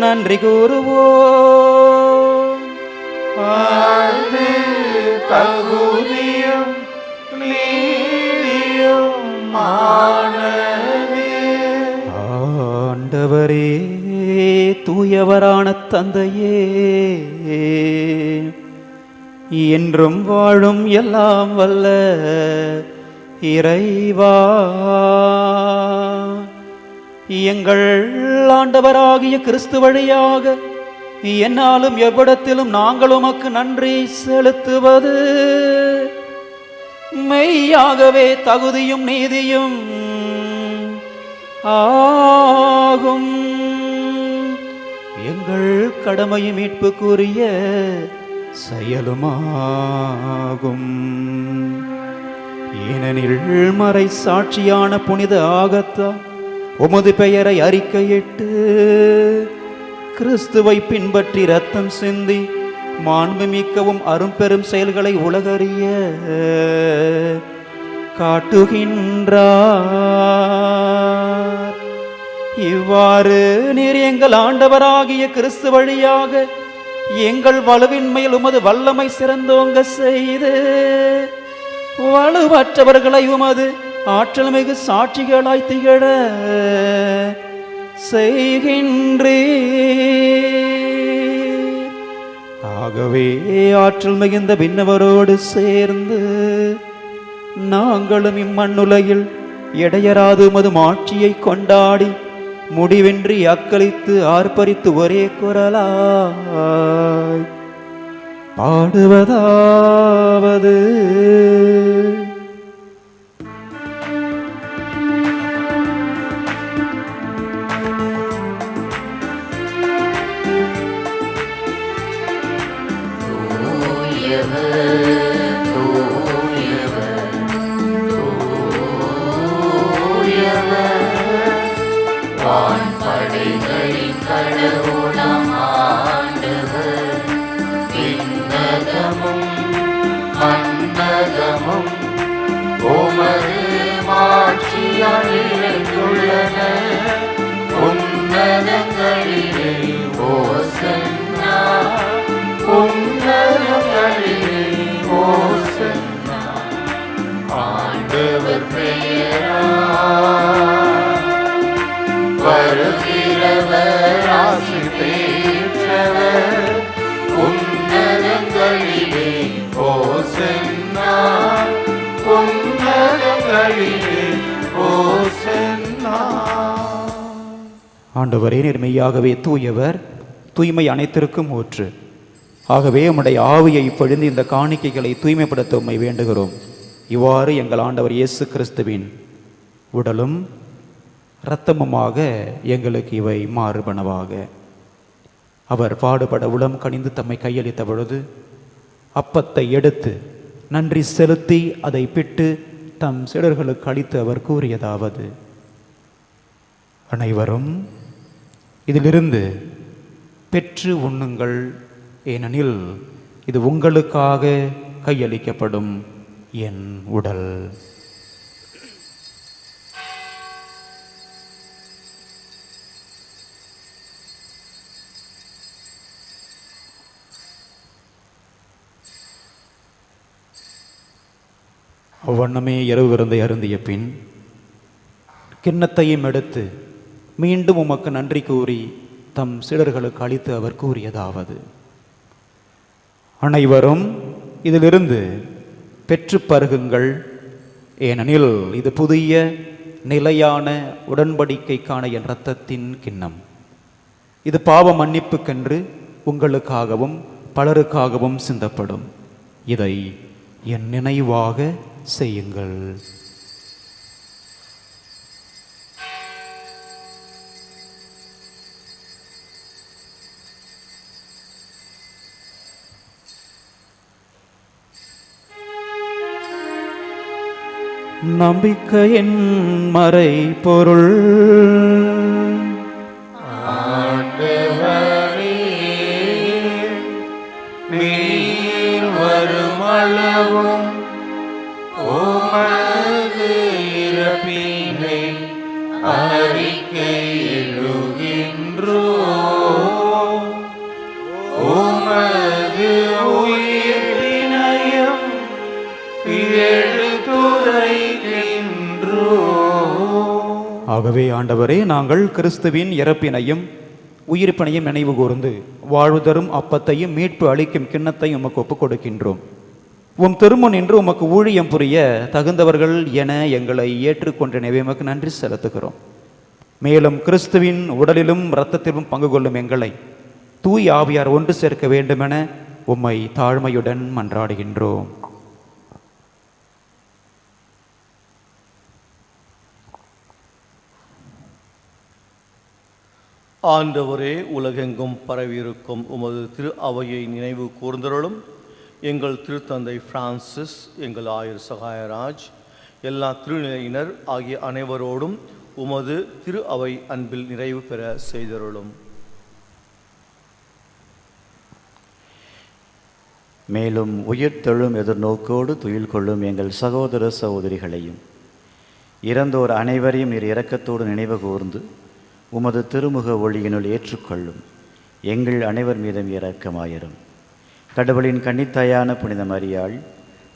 நன்றி கூறுவோம். அது தகுதியும் நீதியும் ஆனதே. ஆண்டவரே, தூயவரான தந்தையே, என்றும் வாழும் எல்லாம் வல்ல இறைவா, எங்கள் ஆண்டவராகிய கிறிஸ்து வழியாக என்னாலும் எவ்விடத்திலும் நாங்கள் உமக்கு நன்றி செலுத்துவது மெய்யாகவே தகுதியும் நீதியும் ஆகும். எங்கள் கடமையும் மீட்புக்குரிய செயலுமாகும். ஏனெனில் மறை சாட்சியான புனித ஆகத்தா உமது பெயரை அறிக்கையிட்டு கிறிஸ்துவை பின்பற்றி ரத்தம் சிந்தி மாண்புமிக்கவும் அரும்பெரும் செயல்களை உலகறிய காட்டுகின்றார். இவ்வாறு நீர் எங்கள் ஆண்டவராகிய கிறிஸ்து வழியாக எங்கள் வலுவின்மையில் உமது வல்லமை சிறந்தோங்க செய்து வலுவற்றவர்களை உமது ஆற்றல் மிகு சாட்சிகளாய் திகழ செய்கின்றீர். ஆகவே ஆற்றல் மிகுந்த விண்ணவரோடு சேர்ந்து நாங்களும் இம்மண்ணுலகில் இடையராது உமது மாட்சியை கொண்டாடி முடிவின்றி அக்களித்து ஆர்ப்பரித்து ஒரே குரலாய் பாடுவதாவது: வான்படைகளின் கடவுளாம் ஆண்டவர், விண்ணகமும் மண்ணகமும் உமது மாட்சியால் நிறைந்துள்ளன. உன்னதங்களிலே ஓசன்னா, உன்னதங்களிலே ஓசன்னா. ஆண்டவர் பெயரால் வருகிறவர் ஆசி பெற்றவர். உன்னதங்களிலே ஓசன்னா, உன்னதங்களிலே ஓசன்னா. ஆண்டவரே, நீர் மெய்யாகவே தூயவர், தூய்மை அனைத்திற்கும் ஊற்று. ஆகவே உம்முடைய ஆவியை பொழிந்து இந்த காணிக்கைகளை தூய்மைப்படுத்த உம்மை வேண்டுகிறோம். இவ்வாறு எங்கள் ஆண்டவர் இயேசு கிறிஸ்துவின் உடலும் இரத்தமுமாக எங்களுக்கு இவை மாறுபனவாக. அவர் பாடுபட உளம் கனிந்து தம்மை கையளித்த பொழுது அப்பத்தை எடுத்து நன்றி செலுத்தி அதை பிட்டு தம் சீடர்களுக்கு அளித்து அவர் கூறியதாவது: அனைவரும் இதிலிருந்து பெற்று உண்ணுங்கள், ஏனெனில் இது உங்களுக்காக கையளிக்கப்படும் என் உடல். அவ்வண்ணமே இரவு விருந்தை அருந்திய பின் கிண்ணத்தையும் எடுத்து மீண்டும் உமக்கு நன்றி கூறி தம் சீடர்களுக்கு அளித்து அவர் கூறியதாவது: அனைவரும் இதிலிருந்து பெற்று பருகுங்கள், ஏனெனில் இது புதிய நிலையான உடன்படிக்கைக்கான என் இரத்தத்தின் கிண்ணம். இது பாவ மன்னிப்புக்கென்று உங்களுக்காகவும் பலருக்காகவும் சிந்தப்படும். இதை என் நினைவாக செய்யுங்கள். நம்பிக்கையின் மறை பொருள். ஆண்டவரே, நீர் வருமளவும் உமது இறப்பினை அறிக்கையிடுகின்றோம். ஆகவே ஆண்டவரே, நாங்கள் கிறிஸ்துவின் இறப்பினையும் உயிர்ப்பினையும் நினைவு கூர்ந்து வாழ்வு தரும் அப்பத்தையும் மீட்பு அளிக்கும் கிண்ணத்தையும் உமக்கு ஒப்புக் கொடுக்கின்றோம். உம் திருமுன் நின்று உமக்கு ஊழியம் புரிய தகுந்தவர்கள் என எங்களை ஏற்றுக்கொண்டனவே உமக்கு நன்றி செலுத்துகிறோம். மேலும் கிறிஸ்துவின் உடலிலும் இரத்தத்திலும் பங்கு கொள்ளும் எங்களை தூய் ஆவியார் ஒன்று சேர்க்க வேண்டுமென உம்மை தாழ்மையுடன் மன்றாடுகின்றோம். ஆண்டவரே, உலகெங்கும் பரவியிருக்கும் உமது திரு அவையை நினைவு கூர்ந்தருளும். எங்கள் திருத்தந்தை பிரான்சிஸ், எங்கள் ஆயர் சகாயராஜ், எல்லா திருநிலையினர் ஆகிய அனைவரோடும் உமது திரு அவை அன்பில் நிறைவு பெற செய்தருளும். மேலும் உயிர்த்தெழும் எதிர்நோக்கோடு துயில் கொள்ளும் எங்கள் சகோதர சகோதரிகளையும் இறந்தோர் அனைவரையும் நீர் இரக்கத்தோடு நினைவு கூர்ந்து உமது திருமுக ஒளியினுள் ஏற்றுக்கொள்ளும். எங்கள் அனைவர் மீதும் இரக்கமாயிரும். கடவுளின் கன்னித்தாயான புனித மரியாள்,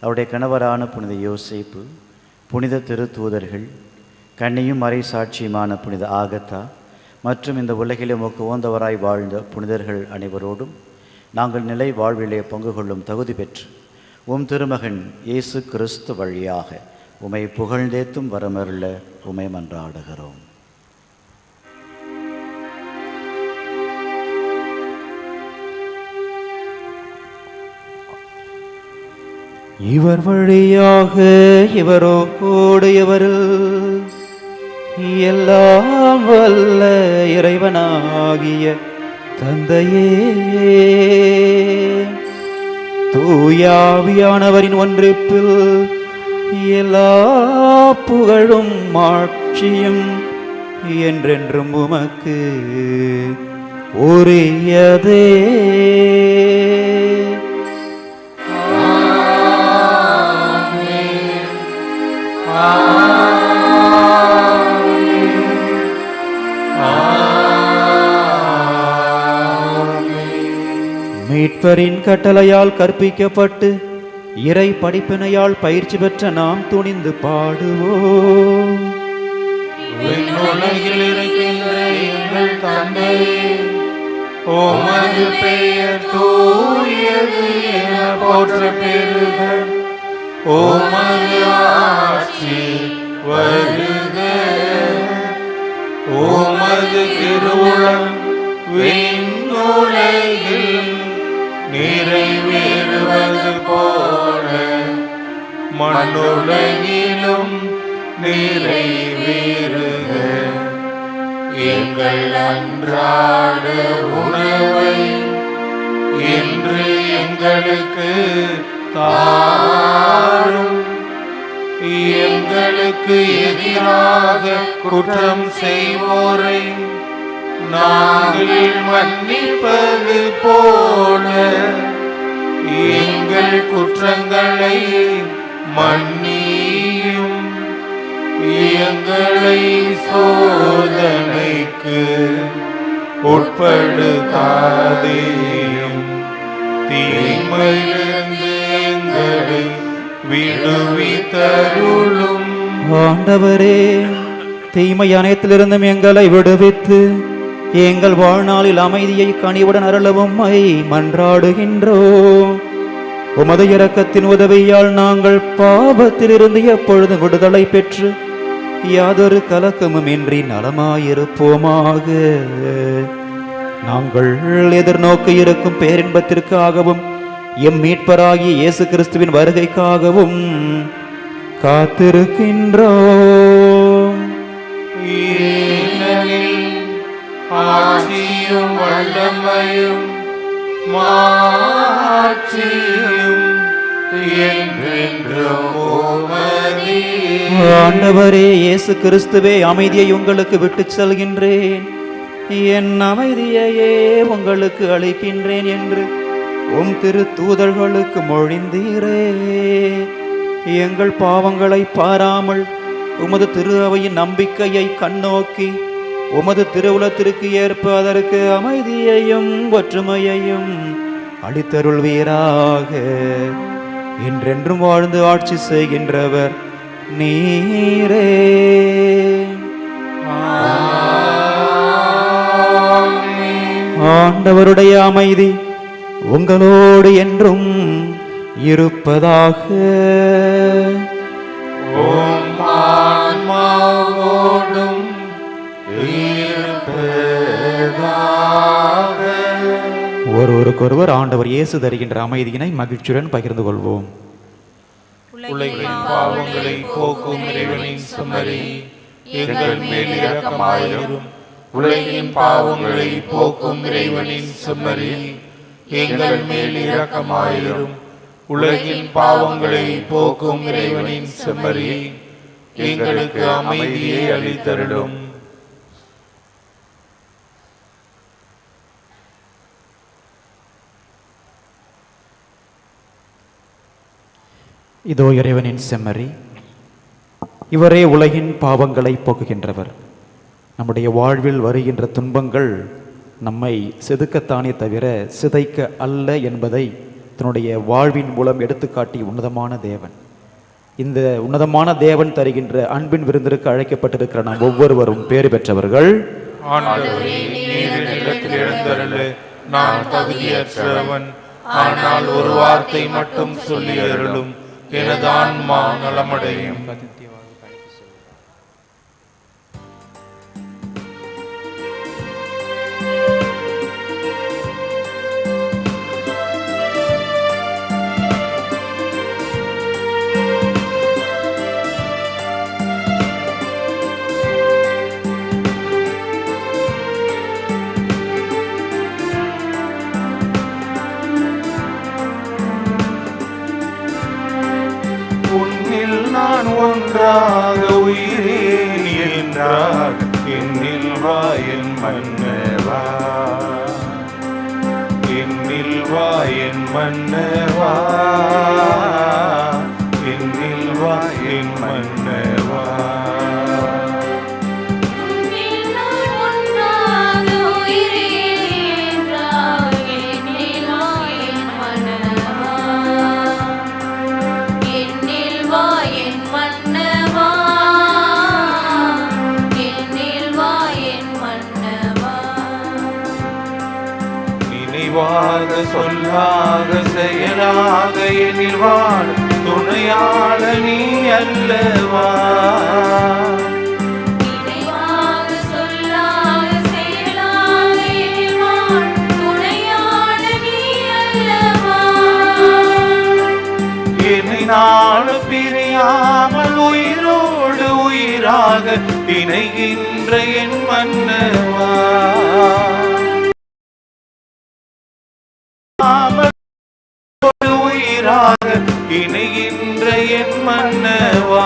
அவருடைய கணவரான புனித யோசேப்பு, புனித திருத்தூதர்கள், கன்னியும் மறை சாட்சியுமான புனித ஆகத்தா மற்றும் இந்த உலகிலே உமக்கு உகந்தவராய் வாழ்ந்த புனிதர்கள் அனைவரோடும் நாங்கள் நிலை வாழ்விலே பங்கு கொள்ளும் தகுதி பெற்று உம் திருமகன் இயேசு கிறிஸ்து வழியாக உமை புகழ்ந்தேத்தும் வரமருள உமை மன்றாடுகிறோம். இவர் வழியாக இவரோடு இவரில் எல்லாம் வல்ல இறைவனாகிய தந்தையே, தூயாவியானவரின் ஒன்றிப்பில் எல்லா புகழும் ஆட்சியும் என்றென்றும் உமக்கு உரியதே. மீட்பரின் கட்டளையால் கற்பிக்கப்பட்டு இறை படிப்பினையால் பயிற்சி பெற்ற நாம் துணிந்து பாடுவோம். விண்ணுலகில் இருக்கின்ற எங்கள் தந்தையே, உமது பெயர் தூயது என போற்ற பெறுக. உமது ஆட்சி வருக. உமது திருவுளம் விண்ணுலகில் நிறைவேறுவது போல மண்ணுலகிலும் நிறைவேறுக. எங்கள் அன்றாட உணவை இன்று எங்களுக்கு தாரும். எங்களுக்கு எதிராக குற்றம் செய்வோரை நாங்கள் மன்னிப்பது போல எங்கள் குற்றங்களை மன்னியும். எங்களை சோதனைக்கு உட்படுத்தாதேயும், தீமையிலிருந்து எங்களை விடுவித்தருளும். ஆண்டவரே, தீமை அனைத்திலிருந்தும் எங்களை விடுவித்து எங்கள் வாழ்நாளில் அமைதியை கனிவுடன் அருளவும் மன்றாடுகின்றோம். உமது இரக்கத்தின் உதவியால் நாங்கள் பாவத்திலிருந்து எப்பொழுதும் விடுதலை பெற்று யாதொரு கலக்கமும் இன்றி நலமாயிருப்போமாக. நாங்கள் எதிர்நோக்க இருக்கும் பேரின்பத்திற்காகவும் எம் மீட்பராகிய இயேசு கிறிஸ்துவின் வருகைக்காகவும் காத்திருக்கின்றோம். ஆட்சியும் வல்லமையும் மாட்சியும் என்றென்றும் உமதே. ஆண்டவரே இயேசு கிறிஸ்துவே, அமைதியை உங்களுக்கு விட்டுச் செல்கின்றேன், என் அமைதியையே உங்களுக்கு அளிக்கின்றேன் என்று உம் திரு தூதர்களுக்கு மொழிந்தீரே. எங்கள் பாவங்களை பாராமல் உமது திரு அவையின் நம்பிக்கையை கண்ணோக்கி உமது திருவுலத்திற்கு ஏற்ப அதற்கு அமைதியையும் ஒற்றுமையையும் அளித்தருள்வீராக. என்றென்றும் வாழ்ந்து ஆட்சி செய்கின்றவர் நீரே. ஆண்டவருடைய அமைதி உங்களோடு என்றும் இருப்பதாக. உம் ஆன்மாவோடும் இருப்பதாக. ஒருவருக்கொருவர் ஆண்டவர் இயேசு தருகின்ற அமைதியினை மகிழ்ச்சியுடன் பகிர்ந்து கொள்வோம். உலகின் பாவங்களை போக்கும் இறைவனின் செம்மறி, எங்கள் மேல் இரக்கமாயிரும். உலகின் பாவங்களை போக்கும் இறைவனின் செம்மறி, எங்கள் மேல் இரக்கமாயிரும். உலகின் பாவங்களை போக்கும் இறைவனின் செம்மறி, எங்களுக்கு அமைதியை அளித்தருளும். இதோ இறைவனின் செம்மறி, இவரே உலகின் பாவங்களை போக்குகின்றவர். நம்முடைய வாழ்வில் வருகின்ற துன்பங்கள் நம்மை செதுக்கத்தானே தவிர சிதைக்க அல்ல என்பதை தன்னுடைய வாழ்வின் மூலம் எடுத்துக்காட்டி உன்னதமான தேவன். இந்த உன்னதமான தேவன் தருகின்ற அன்பின் விருந்திற்கு அழைக்கப்பட்டிருக்கிற நாம் ஒவ்வொருவரும் பேறு பெற்றவர்கள். ஆண்டவரே, நீர் நிலத்தில் எழுந்தருளு. நான் தகுதியற்றவன், ஆனால் ஒரு வார்த்தை மட்டும் சொல்லி அருளும், எனது ஆன்மா நலமடையும். உன்னில் நான் ஒன்றாக உயிரேன் என்றார், என்னில் வா என் மன்னவா, என்னில் வா என் மன்னவா, என்னில் வா என் மன்னவா. நினைவாக சொல்லாக செயலாக என்னில் வாழ துணையாள நீ அல்லவா. என்னை நாள் பிரியாமல் உயிரோடு உயிராக இணைகின்ற என் மன்னவா, உயிராக இணைகின்ற என் மன்னவா.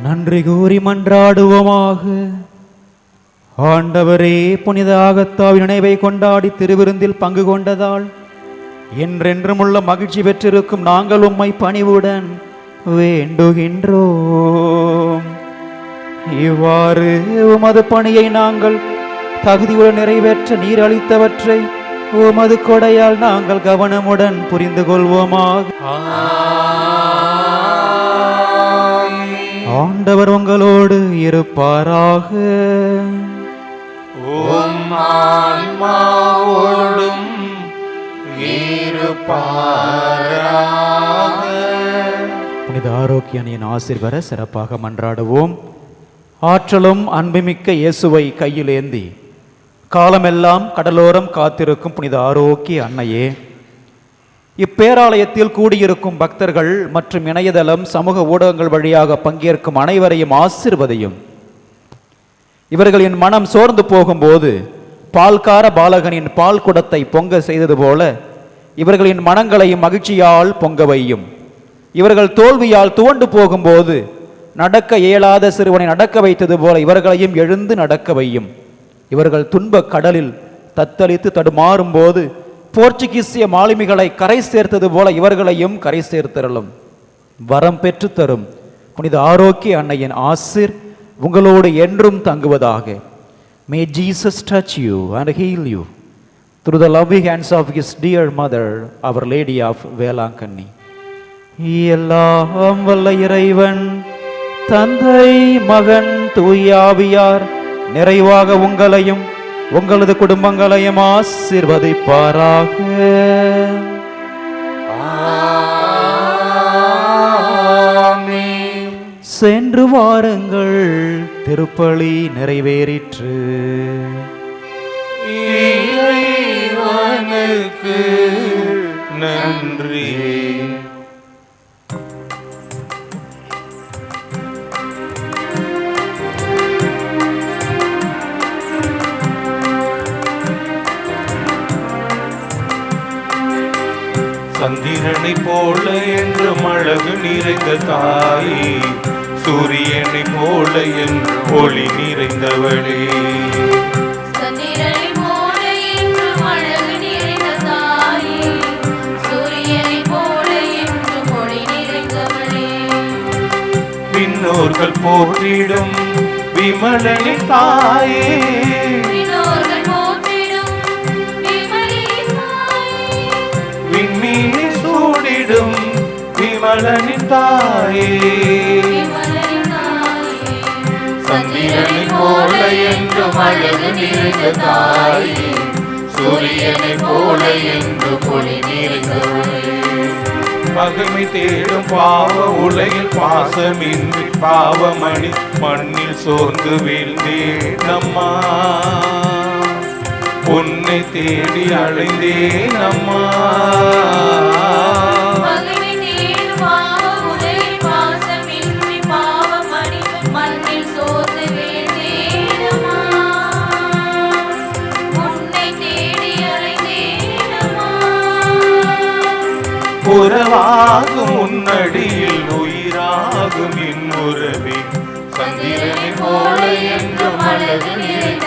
நன்றி கூறி மன்றாடுவோமாக. ஆண்டவரே, புனித ஆகத்தாவின் நினைவை கொண்டாடி திருவிருந்தில் பங்கு கொண்டதால் என்றென்றும் உள்ள மகிழ்ச்சி பெற்றிருக்கும் நாங்கள் உம்மை பணிவுடன் வேண்டுகின்றோம். இவ்வாறு உமது பணியை நாங்கள் தகுதியுடன் நிறைவேற்ற நீர் அளித்தவற்றை உமது கொடையால் நாங்கள் கவனமுடன் புரிந்து கொள்வோமாக. ஆண்டவர் உங்களோடு இருப்பாராக. உம் ஆன்மாவோடும் இருப்பாராக. புனித ஆரோக்கிய அணியின் ஆசீர் பெற சிறப்பாக மன்றாடுவோம். ஆற்றலும் அன்புமிக்க இயேசுவை கையில் ஏந்தி காலமெல்லாம் கடலோரம் காத்திருக்கும் புனித ஆரோக்கிய அன்னையே, இப்பேராலயத்தில் கூடியிருக்கும் பக்தர்கள் மற்றும் இணையதளம் சமூக ஊடகங்கள் வழியாக பங்கேற்கும் அனைவரையும் ஆசீர்வதியும். இவர்களின் மனம் சோர்ந்து போகும்போது பால்கார பாலகனின் பால் குடத்தை பொங்க செய்தது போல இவர்களின் மனங்களையும் மகிழ்ச்சியால் பொங்க வையும். இவர்கள் தோல்வியால் துவண்டு போகும்போது நடக்க இயலாத சிறுவனை நடக்க வைத்தது போல இவர்களையும் எழுந்து நடக்க வையும். இவர்கள் துன்ப கடலில் தத்தளித்து தடுமாறும் போது போர்ச்சுகீசிய மாலுமிகளை கரை சேர்த்தது போல இவர்களையும் கரை சேர்த்தருளும். வரம் பெற்று தரும் புனித ஆரோக்கிய அன்னையின் ஆசீர் உங்களோடு என்றும் தங்குவதாக. May Jesus touch you and heal you through the loving hands of his dear mother, Our Lady of Velankanni. எல்லாம் வல்ல இறைவன் தந்தை, மகன், தூய ஆவியார் நிறைவாக உங்களையும் உங்களது குடும்பங்களையும் ஆசீர்வதிப்பாராக. சென்று வாருங்கள், திருப்பலி நிறைவேறிற்று. இறைவனுக்கு நன்றி. சந்திரனை போல என்றும் அழகு நிறைந்த தாயே, சூரியனை போல என்று ஒளி நிறைந்தவளே. சந்திரனை போல என்றும் அழகு நிறைந்த தாயே, சூரியனை போல என்றும் ஒளி நிறைந்தவளே. விண்ணோர்கள் போற்றிடும் விமலனே தாயே, விண்ணோர்கள் போற்றிடும் விமலே தாயே, விண்மீனை சூடிடும் விமலனின் தாயே. விமலே தாயே. சந்திரனை போல என்றும் அழகு நிறைந்த தாயே, சூரியனை போல என்றும் ஒளி நிறைந்தவளே. பகைமை தேடும் பாவ உலகில் பாசமின்றி பாவமணி மண்ணில் சோர்ந்து வீழ்ந்தேன் அம்மா, உன்னை தேடி அழைந்தேன் அம்மா. பகைமை தேடும் பாவ உலகில் பாசமின்றி பாவமணி மண்ணில் சோர்ந்து வீழ்ந்தேனம்மா, உன்னை தேடி அலைந்தேனம்மா. உறவாகும் உன்னடியில் உயிராகும் என் உறவே, சந்திரனை போல என்றும் அழகு நிறைந்த